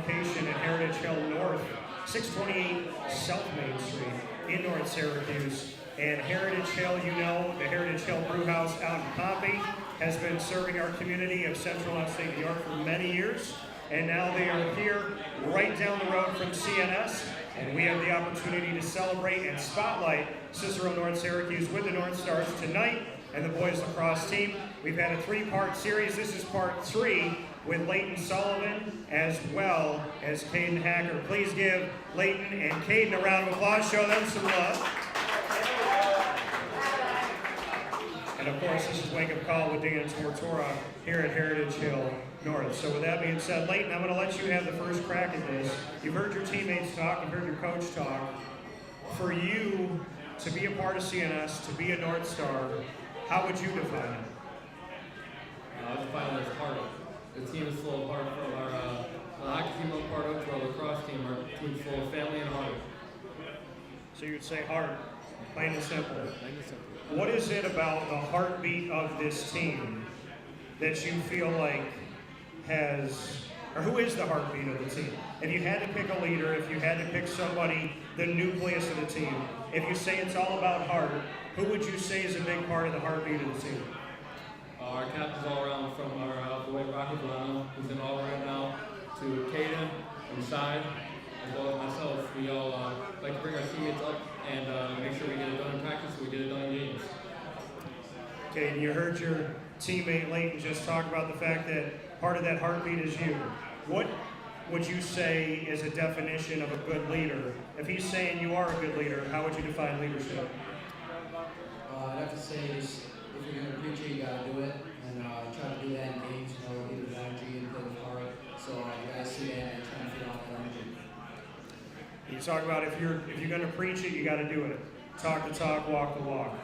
location at Heritage Hill North, 628 South Main Street in North Syracuse. And Heritage Hill, you know, the Heritage Hill Brew House out in Pompey has been serving our community of Central and Upstate New York for many years. And now they are here right down the road from CNS. And we have the opportunity to celebrate and spotlight Cicero North Syracuse with the North Stars tonight and the boys lacrosse team. We've had a 3-part series. This is part 3 with Leyton Sullivan as well as Kaeden Hacker. Please give Leyton and Kaeden a round of applause. Show them some love. And of course, this is Wake Up Call with Dan Tortora here at Heritage Hill North. So with that being said, Leyton, I'm going to let you have the first crack at this. You've heard your teammates talk, you've heard your coach talk. For you to be a part of CNS, to be a North Star, how would you define it? I define it as heart. The team is full of heart. From our hockey team I'm part of to our lacrosse team, our team's full of family and heart. So you would say heart, plain and simple. What is it about the heartbeat of this team that you feel like has, or who is the heartbeat of the team? If you had to pick a leader, if you had to pick somebody, the nucleus of the team, if you say it's all about heart, who would you say is a big part of the heartbeat of the team? Our captains all around, from our boy Rocky Delano, who's in all right now, to Kaeden and Side, as well as myself. We all like to bring our teammates up and make sure we get it done in practice, so we get it done in games. Okay, and you heard your teammate Leyton just talk about the fact that part of that heartbeat is you. What would you say is a definition of a good leader? If he's saying you are a good leader, how would you define leadership? I'd have to say is, if you're going to preach it, you got to do it, and try to do that in games, lead with energy and play with heart. So you guys see that and try to feed off that energy. You talk about if you're going to preach it, you got to do it. Talk the talk, walk the walk.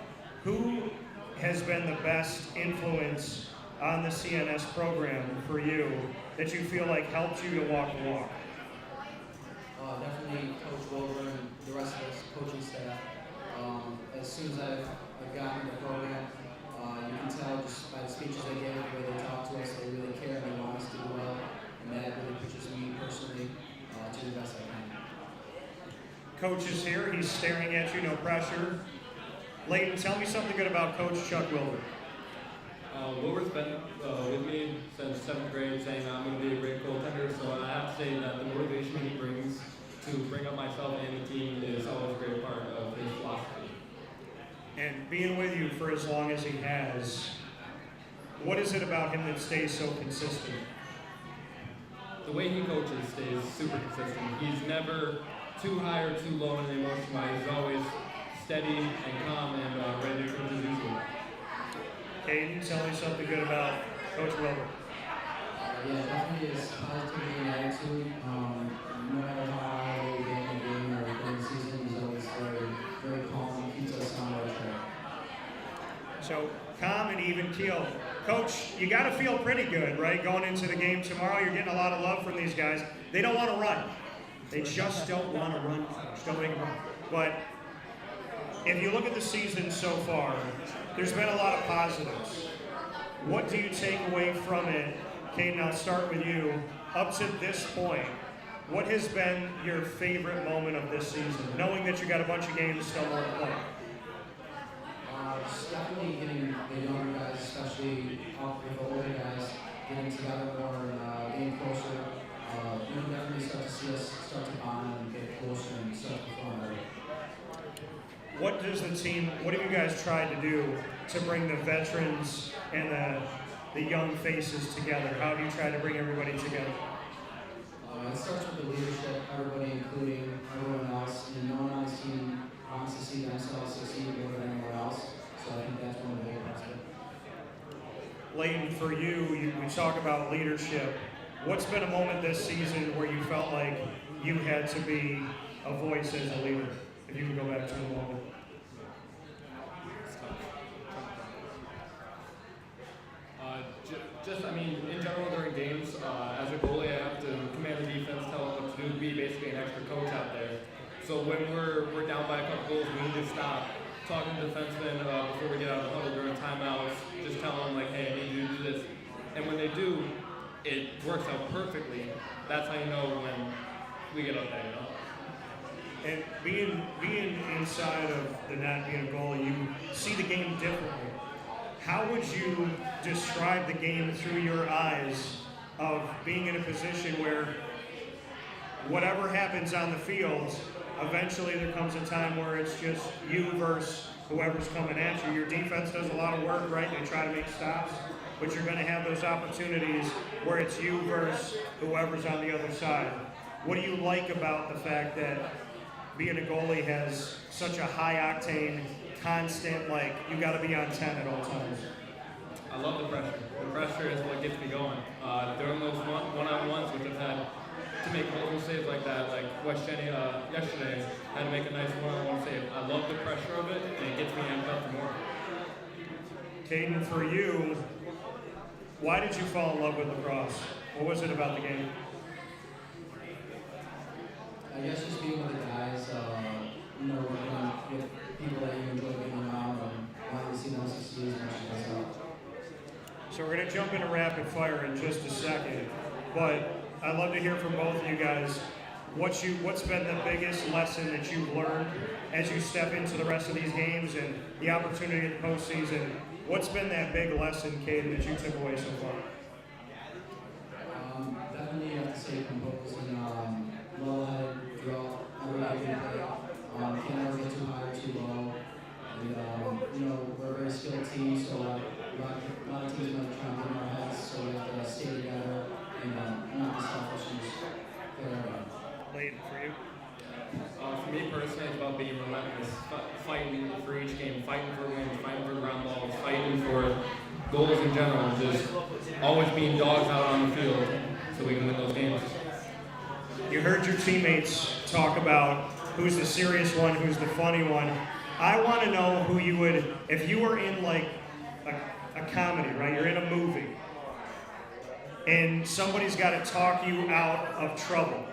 Who has been the best influence on the CNS program for you that you feel like helped you to walk the walk? Definitely Coach Wilbur and the rest of us coaching staff. As soon as I've gotten the program, you can tell just by the speeches they give, the way they talk to us, they really care and they want us to do well, and that really pushes me personally to the best I can. Coach is here, he's staring at you, no pressure. Leyton, tell me something good about Coach Chuck Wilbur. Wilbur's been with me since 7th grade, saying I'm going to be a great goaltender, so I have to say that the motivation he brings to bring up myself and the team is always a great part of his philosophy. And being with you for as long as he has, what is it about him that stays so consistent? The way he coaches stays super consistent. He's never too high or too low in the emotion wise. He's always steady and calm and ready to coach as usual. Kaeden, tell me something good about Coach Wilbur. Yeah, definitely his positivity and attitude. No matter how high we get in the game or during the season, he's always very calm, keeps us on our track. So, calm and even keel. Coach, you got to feel pretty good, right? Going into the game tomorrow, you're getting a lot of love from these guys. They don't want to run. They just don't want to run, Coach. Don't make them run. But if you look at the season so far, there's been a lot of positives. What do you take away from it? Kaeden, I'll start with you. Up to this point, what has been your favorite moment of this season, knowing that you got a bunch of games still more to play? Just definitely getting the younger guys, especially with the older guys, getting together more and getting closer. You can definitely start to see us start to bond and get closer and start to perform better. What have you guys tried to do to bring the veterans and the young faces together? How do you try to bring everybody together? It starts with the leadership, everybody including everyone else, and no one on this team wants to see themselves succeed more than anyone else, so I think that's one of the big parts of it. Leyton, for you, we talk about leadership. What's been a moment this season where you felt like you had to be a voice as a leader? If you can go back to the moment. In general during games, as a goalie, I have to command the defense, tell them what to do, be basically an extra coach out there. So when we're down by a couple goals, we need to stop talking to defensemen before we get out of the huddle during timeouts, just tell them like, hey, I need you to do this. And when they do, it works out perfectly. That's how you know when we get up there, you know? And being inside of the net, being a goalie, you see the game differently. How would you describe the game through your eyes of being in a position where whatever happens on the field, eventually there comes a time where it's just you versus whoever's coming at you. Your defense does a lot of work, right? They try to make stops, but you're going to have those opportunities where it's you versus whoever's on the other side. What do you like about the fact that being a goalie has such a high octane, constant, like, you got to be on 10 at all times? I love the pressure. The pressure is what gets me going. During those one-on-ones, which I've had to make multiple saves like that, like West Jenny yesterday, had to make a nice one-on-one save. I love the pressure of it, and it gets me amped up for more. Kaeden, for you, why did you fall in love with lacrosse? What was it about the game? I guess just being with the guys, working with people that you enjoy being around and wanting to see them succeed as much as myself. So we're going to jump into rapid fire in just a second, but I'd love to hear from both of you guys. What's been the biggest lesson that you've learned as you step into the rest of these games and the opportunity at the postseason? What's been that big lesson, Kaeden, that you took away so far? Definitely have to say composed and level-headed throughout every play. Can't ever get too high or too low. And, we're a very skilled team, so a lot of teams might try and get in our heads, so we have to stay together and not be selfish and just play everyone. Leyton, for you? For me personally, it's about being relentless, fighting for each game, fighting for wins, fighting for ground balls, fighting for goals in general, just always being dogs out on the field so we can win those games. You heard your teammates talk about who's the serious one, who's the funny one. I want to know who you would, if you were in like a comedy, right? You're in a movie, and somebody's got to talk you out of trouble.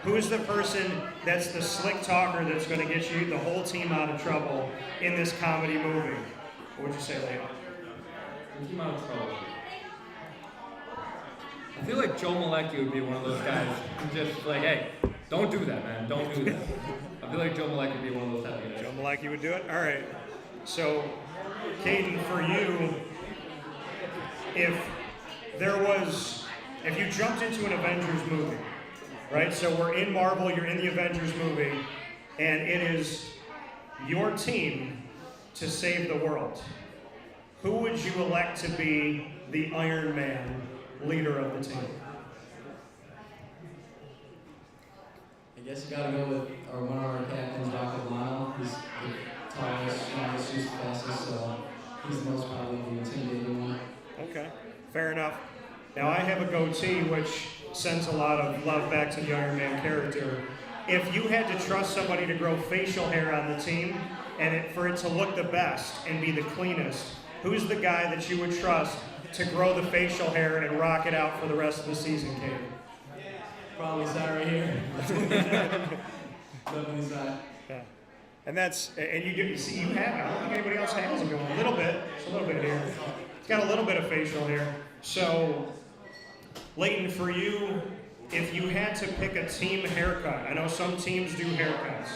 Who's the person that's the slick talker that's going to get you, the whole team, out of trouble in this comedy movie? What would you say, Leyton? Keep out of trouble. I feel like Joe Malecki would be one of those guys who just like, hey, don't do that, man. Don't do that. I feel like Joe Malecki would be one of those type of guys. Joe Malecki would do it? All right. So, Kaeden, for you, if you jumped into an Avengers movie, right? So we're in Marvel, you're in the Avengers movie, and it is your team to save the world. Who would you elect to be the Iron Man leader of the team? I guess you gotta go with one of our captains, Rocket. He's the tallest, strongest, who's the fastest, so he's the most probably the intimidating one. Okay, fair enough. Now I have a goatee, which sends a lot of love back to the Iron Man character. If you had to trust somebody to grow facial hair on the team, and for it to look the best and be the cleanest, who's the guy that you would trust to grow the facial hair and rock it out for the rest of the season, Kaeden? Probably Zach right here. Definitely Zach. Yeah. And you see, you have, I don't think anybody else has it going. A little bit, just a little bit here. It's got a little bit of facial hair. So, Leyton, for you, if you had to pick a team haircut, I know some teams do haircuts.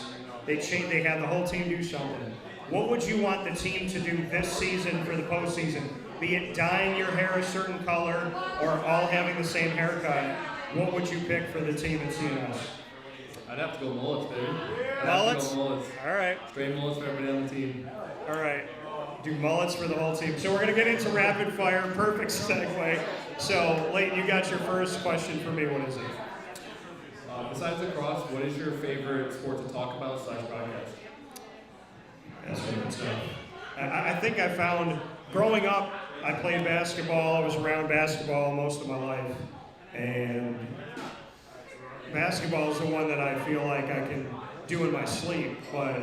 They have the whole team do something. What would you want the team to do this season for the postseason? Be it dyeing your hair a certain color or all having the same haircut, what would you pick for the team at CNS? I'd have to go mullets, baby. Mullets? Mullets. All right. Straight mullets for everybody on the team. All right. Do mullets for the whole team. So we're going to get into rapid fire. Perfect segue. So, Leyton, you got your first question for me. What is it? Besides lacrosse, what is your favorite sport to talk about / broadcast? That's really tough. I think I found, growing up, I played basketball. I was around basketball most of my life. And basketball is the one that I feel like I can do in my sleep. But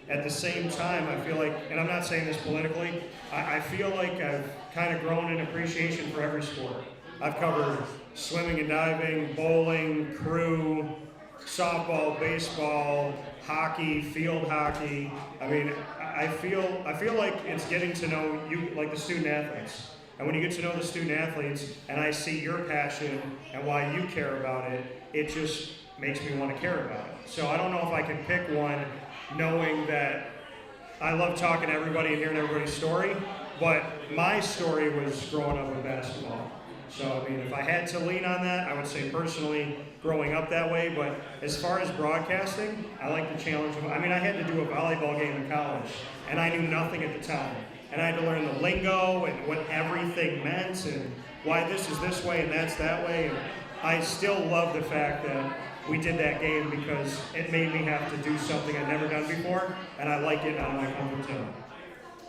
at the same time, I feel like, and I'm not saying this politically, I feel like I've kind of grown an appreciation for every sport. I've covered swimming and diving, bowling, crew, softball, baseball, hockey, field hockey. I mean, I feel like it's getting to know you, like the student athletes. And when you get to know the student athletes and I see your passion and why you care about it, it just makes me want to care about it. So I don't know if I can pick one, knowing that I love talking to everybody and hearing everybody's story, but my story was growing up with basketball. So, I mean, if I had to lean on that, I would say personally growing up that way. But as far as broadcasting, I like the challenge of, I mean, I had to do a volleyball game in college, and I knew nothing at the time. And I had to learn the lingo and what everything meant and why this is this way and that's that way. And I still love the fact that we did that game because it made me have to do something I'd never done before, and I like it out of my comfort zone.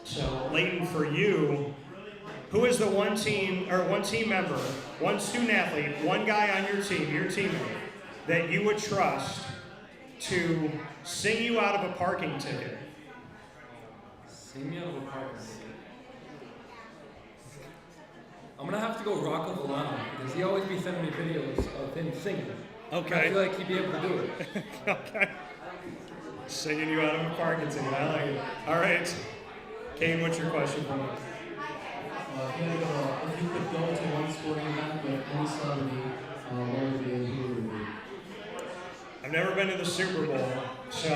So, Leyton, for you, who is the one team member, one student athlete, one guy on your teammate, that you would trust to sing you out of a parking ticket? Sing me out of a parking ticket. I'm gonna have to go Rocco Volano because he always be sending me videos of him singing. Okay. And I feel like he'd be able to do it. Okay. Singing you out of a parking ticket. I like it. All right. Kane, what's your question for me? If you could go to one sporting event with any celebrity, what would it be and who would it be? I've never been to the Super Bowl, so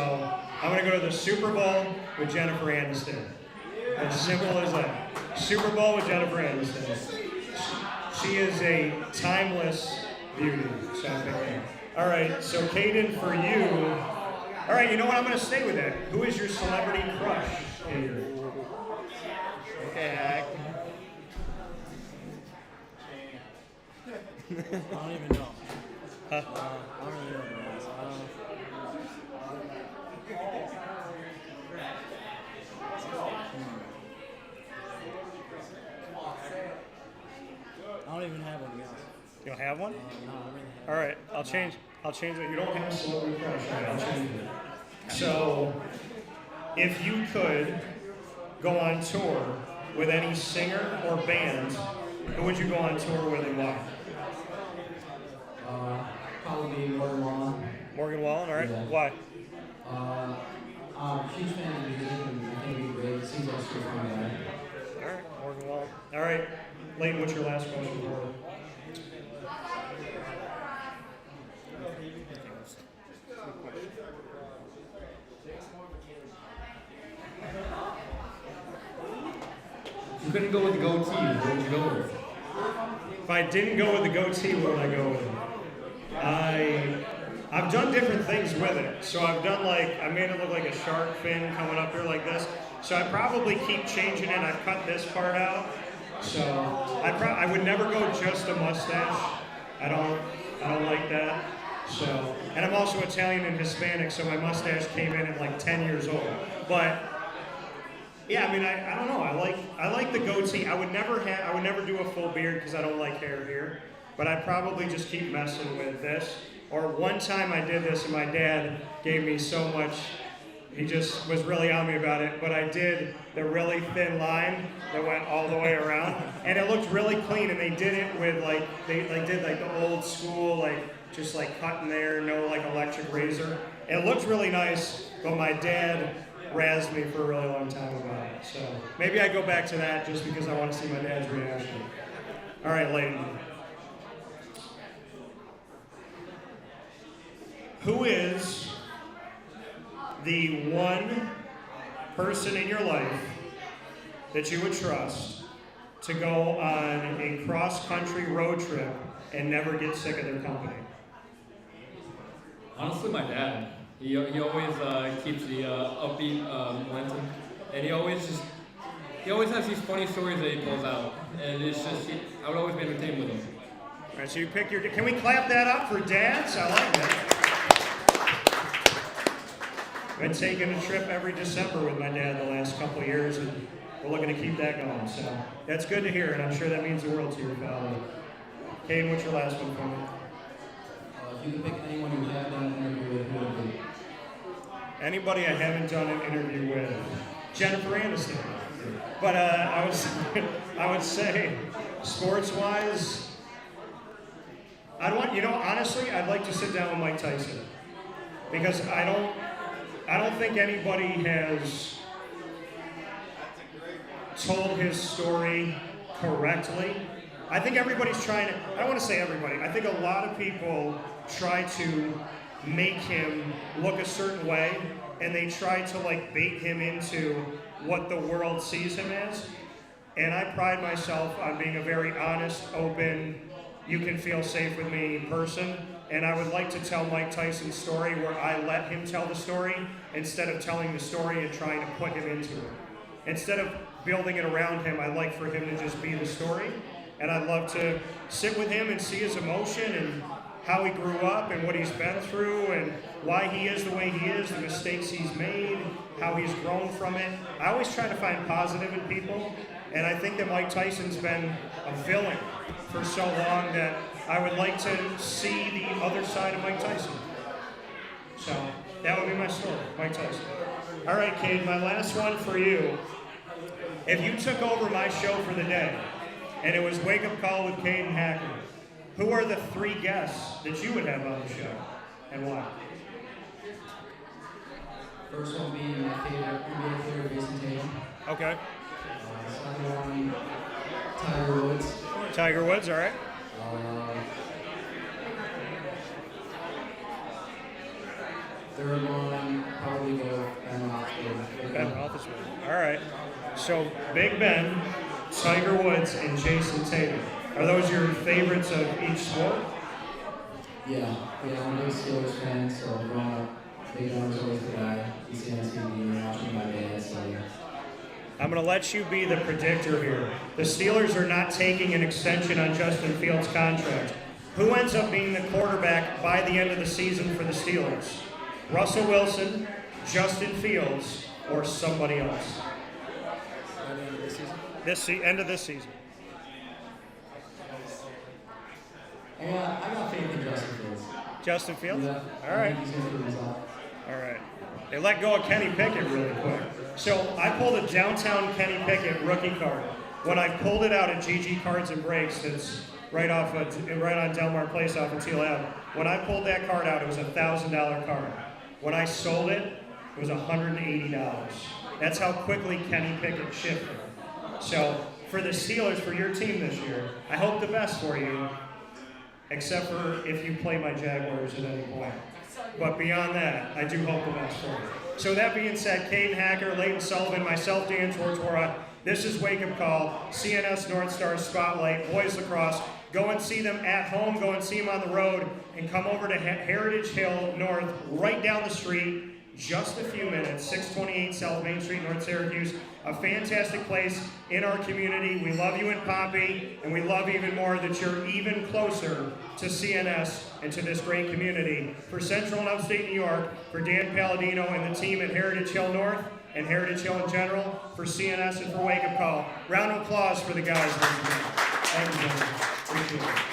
I'm going to go to the Super Bowl with Jennifer Aniston. As simple as that. Super Bowl with Jennifer Aniston. She is a timeless beauty. So I'm picking. All right, so Kaeden, for you. All right, you know what? I'm going to stay with that. Who is your celebrity crush, Kaeden? Okay, I don't even know. I don't really know. I don't even have one, to be honest. You don't have one? No, I really have. All right, I'll change it. You don't have a celebrity crush. All right, I'll change it. So, if you could go on tour with any singer or band, who would you go on tour with and why? Probably Morgan Wallen. Morgan Wallen, all right. Yeah. Why? I'm a huge fan of the music and I think he'd be great. He seems like a super fun guy. All right, Morgan Wallen. All right, Leyton, what's your last question for her? You couldn't go with the goatee. What would you go with? If I didn't go with the goatee, what would I go with? I've done different things with it. So I've done I made it look like a shark fin coming up here like this. So I probably keep changing it. I've cut this part out. So I would never go just a mustache. I don't like that. So, and I'm also Italian and Hispanic, so my mustache came in at 10 years old. But yeah, I mean, I don't know. I like the goatee. I would never do a full beard because I don't like hair here. But I'd probably just keep messing with this. Or one time I did this and my dad gave me so much, he just was really on me about it, but I did the really thin line that went all the way around, and it looked really clean, and they did it with they did the old school, just cutting there, no electric razor. It looked really nice, but my dad razzed me for a really long time about it. So maybe I go back to that just because I want to see my dad's reaction. All right, Leyton. Who is the one person in your life that you would trust to go on a cross-country road trip and never get sick of their company? Honestly, my dad. He always keeps the upbeat momentum, and he always has these funny stories that he pulls out, and it's just I would always be entertained with him. All right, so you pick your. Can we clap that up for dads? I like that. Been taking a trip every December with my dad the last couple of years, and we're looking to keep that going. So that's good to hear, and I'm sure that means the world to your father. Kaeden, what's your last one for me? If you could pick anyone you have done an interview with, who would it be? Anybody I haven't done an interview with? Jennifer Aniston. But I would say, sports-wise, honestly, I'd like to sit down with Mike Tyson, because I don't think anybody has told his story correctly. I think everybody's trying to, I don't want to say everybody, I think a lot of people try to make him look a certain way, and they try to like bait him into what the world sees him as. And I pride myself on being a very honest, open, you can feel safe with me person. And I would like to tell Mike Tyson's story where I let him tell the story instead of telling the story and trying to put him into it. Instead of building it around him, I like for him to just be the story. And I'd love to sit with him and see his emotion and how he grew up and what he's been through and why he is the way he is, the mistakes he's made, how he's grown from it. I always try to find positive in people, and I think that Mike Tyson's been a villain for so long that I would like to see the other side of Mike Tyson. So that would be my story, Mike Tyson. All right, Kaeden, my last one for you. If you took over my show for the day, and it was Wake Up Call with Kaeden Hacker, who are the 3 guests that you would have on the show, and why? First one being my favorite Jason Tatum. Okay. Second one, Tiger Woods. Tiger Woods, all right. Third one, probably go Ben Roethlisberger. Ben Roethlisberger. All right. So Big Ben, Tiger Woods, and Jason Tatum. Are those your favorites of each sport? Yeah, I'm a big Steelers fan, so growing up, Big Ben was always the guy. He's on TV and watching my dad, so yeah. I'm going to let you be the predictor here. The Steelers are not taking an extension on Justin Fields' contract. Who ends up being the quarterback by the end of the season for the Steelers? Russell Wilson, Justin Fields, or somebody else? By the end of the season? End of this season. I got faith in Justin Fields. Justin Fields? Yeah. All right. I think he's going to prove himself. All right. They let go of Kenny Pickett really quick. So I pulled a downtown Kenny Pickett rookie card. When I pulled it out at GG Cards and Breaks, that's right on Delmar Place off of Teal Ave. When I pulled that card out, it was a $1,000 card. When I sold it, it was $180. That's how quickly Kenny Pickett shifted. So for the Steelers, for your team this year, I hope the best for you, except for if you play my Jaguars at any point. But beyond that, I do hope the best for you. So that being said, Kaeden Hacker, Leyton Sullivan, myself, Dan Tortora, this is Wake Up Call, CNS North Star Spotlight, Boys Lacrosse. Go and see them at home, go and see them on the road, and come over to Heritage Hill North, right down the street, just a few minutes, 628 South Main Street, North Syracuse. A fantastic place in our community. We love you in Pompey, and we love even more that you're even closer to CNS and to this great community. For Central and Upstate New York, for Dan Palladino and the team at Heritage Hill North and Heritage Hill in general, for CNS and for Wake Up Call. Round of applause for the guys. Thank you, gentlemen. Appreciate it.